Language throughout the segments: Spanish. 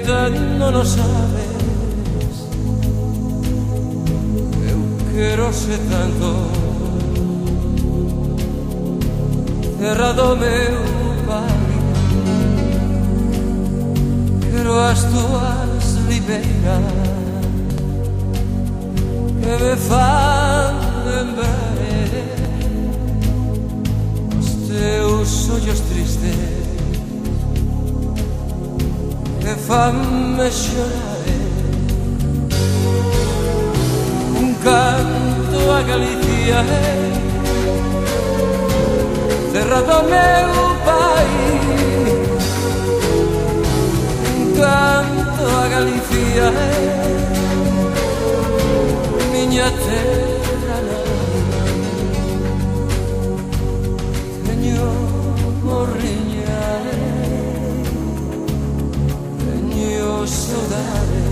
ainda non o sabes. Eu quero ser tanto terra do meu pai, quero as tuas ribeiras que me fan lembrar os teus ollos tristes que fanme chorar. Un canto a Galicia, terra do meu pai. Un canto a Galicia, miña terra nai. Teño morriña, teño saudade,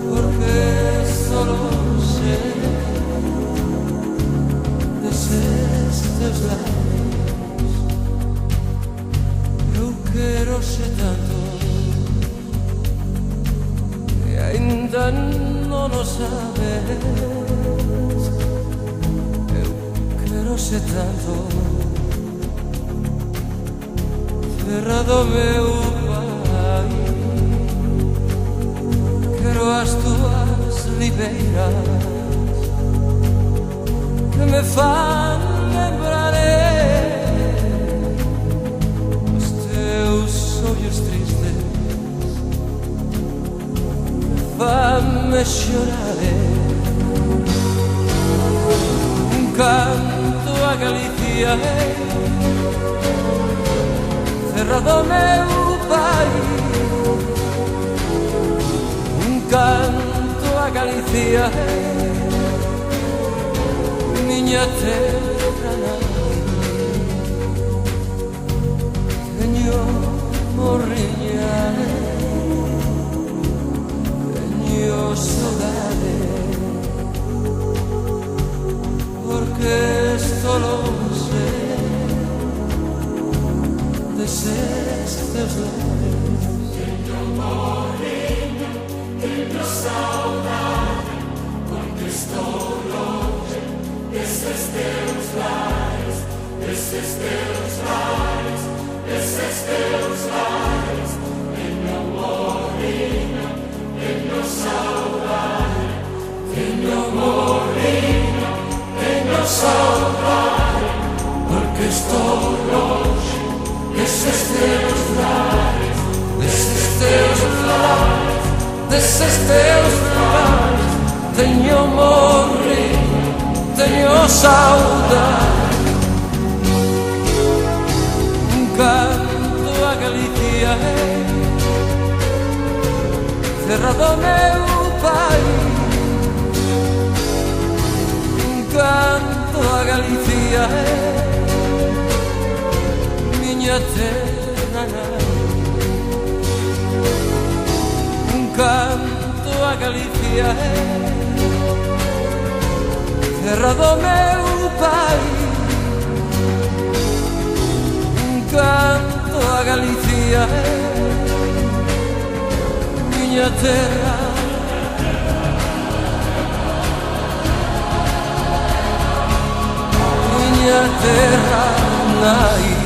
porque solo sei deses teus labios. Eu quero ser tanto que ainda non o sabes. Eu quero ser tanto terra do meu pai, quero as tuas ribeiras que me fan lembrar os teus ollos tristes que fan-me chorar. Un canto a Galicia, terra do meu pai. Un canto a Galicia, miña terra nai. Teño morriña, teño saudade, porque esto lo sé deses teus labios. Teño morriña, teño saudade, porque estou longe desses teus lares, desses teus lares, desses teus lares. Teño morriña, teño saudade, teño morriña, teño saudade, porque estou longe desses teus lares, desses teus lares, desses teus lares. Teño morriña, teño saudade. Un canto a Galicia, terra do meu pai. Un canto a Galicia, miña terra nai. Un canto a Galicia, terra do meu pai. Un canto a Galicia, miña terra, miña terra nai.